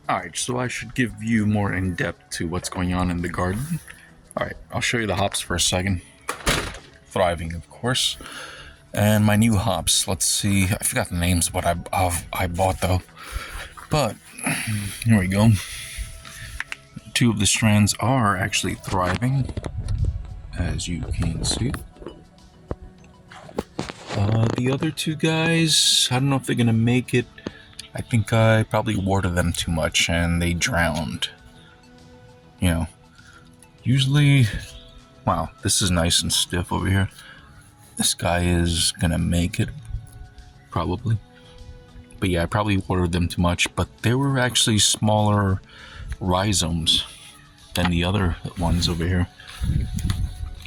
Alright, so I should give you more in depth to what's going on in the garden. Alright, I'll show you the hops for a second. Thriving, of course. And my new hops. Let's see. I forgot the names of what I bought though. But here we go. Two of the strands are actually thriving, as you can see. The other two guys, I don't know if they're gonna make it. I think I probably watered them too much and they drowned. You know, usually, wow, this is nice and stiff over here. This guy is gonna make it, probably. But yeah, I probably watered them too much, but they were actually smaller rhizomes than the other ones over here.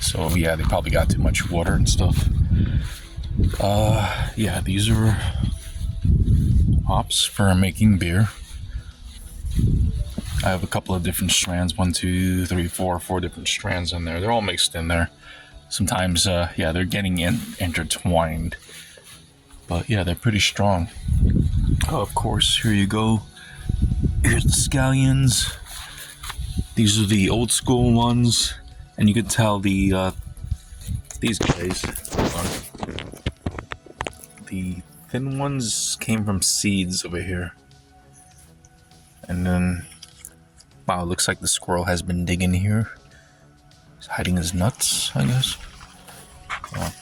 So yeah, they probably got too much water and stuff. Yeah, these are hops for making beer. I have a couple of different strands, 4 different strands in there. They're all mixed in there. Sometimes, yeah, they're getting intertwined. But yeah, they're pretty strong. Of course, here you go. Here's the scallions. These are the old school ones. And you can tell these guys, the thin ones came from seeds over here. And then, wow, it looks like the squirrel has been digging here. He's hiding his nuts, I guess. Oh.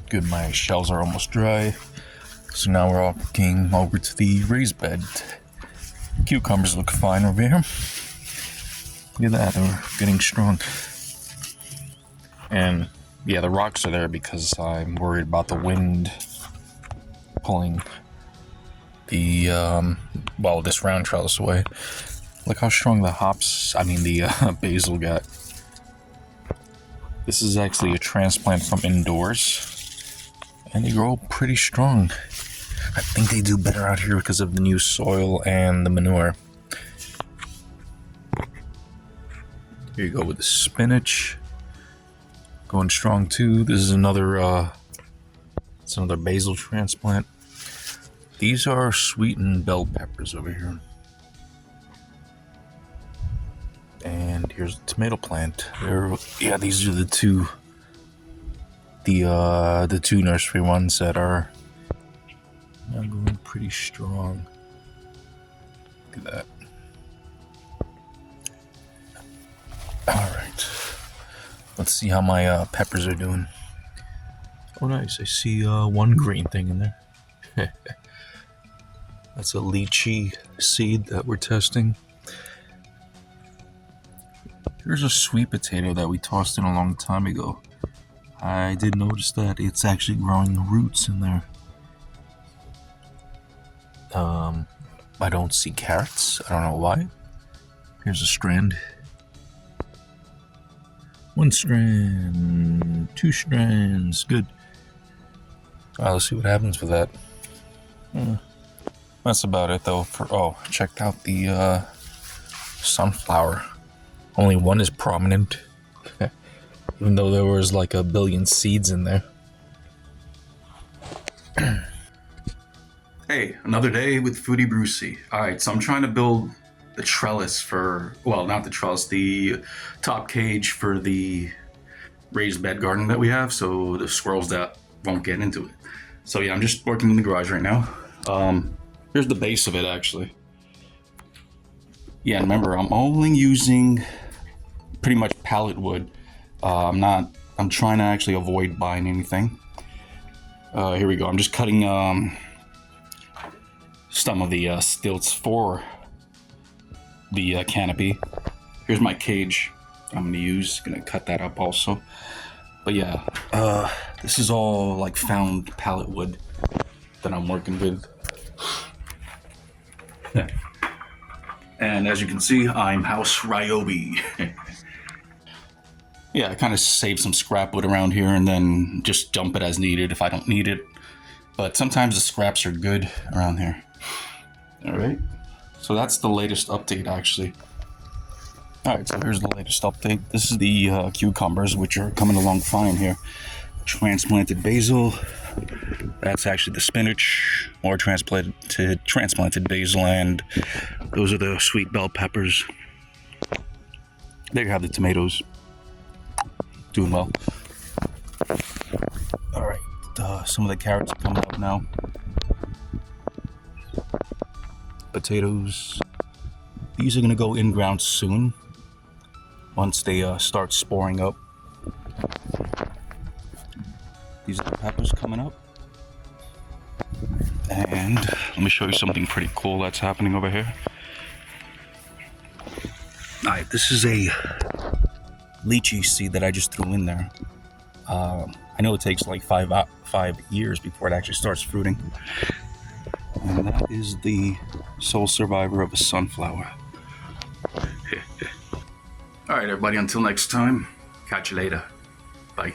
Good, my shells are almost dry. So now we're all walking over to the raised bed. Cucumbers look fine over here. Look at that, they're getting strong. And yeah, the rocks are there because I'm worried about the wind pulling the, this round trellis away. Look how strong the the basil got. This is actually a transplant from indoors. And they grow pretty strong. I think they do better out here because of the new soil and the manure. Here you go with the spinach. Going strong too. This is another basil transplant. These are sweetened bell peppers over here. And here's the tomato plant. These are the two nursery ones that are now going pretty strong. Look at that. Alright. Let's see how my peppers are doing. Oh nice, I see one green thing in there. That's a lychee seed that we're testing. Here's a sweet potato that we tossed in a long time ago. I did notice that it's actually growing roots in there. I don't see carrots. I don't know why. Here's a strand. 1 strand. 2 strands. Good. Let's see what happens with that. That's about it though. Checked out the sunflower. Only one is prominent. Even though there was like 1 billion seeds in there. Hey, another day with Foodie Brucey. Alright, so I'm trying to build the trellis not the trellis, the top cage for the raised bed garden that we have, so the squirrels that won't get into it. So yeah, I'm just working in the garage right now. Here's the base of it actually. Yeah, remember, I'm only using pretty much pallet wood. I'm trying to actually avoid buying anything. Here we go. I'm just cutting some of the stilts for the canopy. Here's my cage I'm gonna cut that up also. But yeah, this is all like found pallet wood that I'm working with. And as you can see, I'm House Ryobi. Yeah, I kind of save some scrap wood around here and then just dump it as needed if I don't need it. But sometimes the scraps are good around here. Alright, so that's the latest update actually. Alright, so here's the latest update. This is the cucumbers, which are coming along fine here. transplanted basil. That's actually the spinach, more transplanted basil, and those are the sweet bell peppers. There you have the tomatoes. Doing well. All right, some of the carrots are coming up now. Potatoes. These are gonna go in ground soon. Once they start sporing up. These are the peppers coming up. And let me show you something pretty cool that's happening over here. Alright, this is a lychee seed that I just threw in there. I know it takes like 5 years before it actually starts fruiting. And that is the sole survivor of a sunflower. Alright everybody, until next time, catch you later. Bye.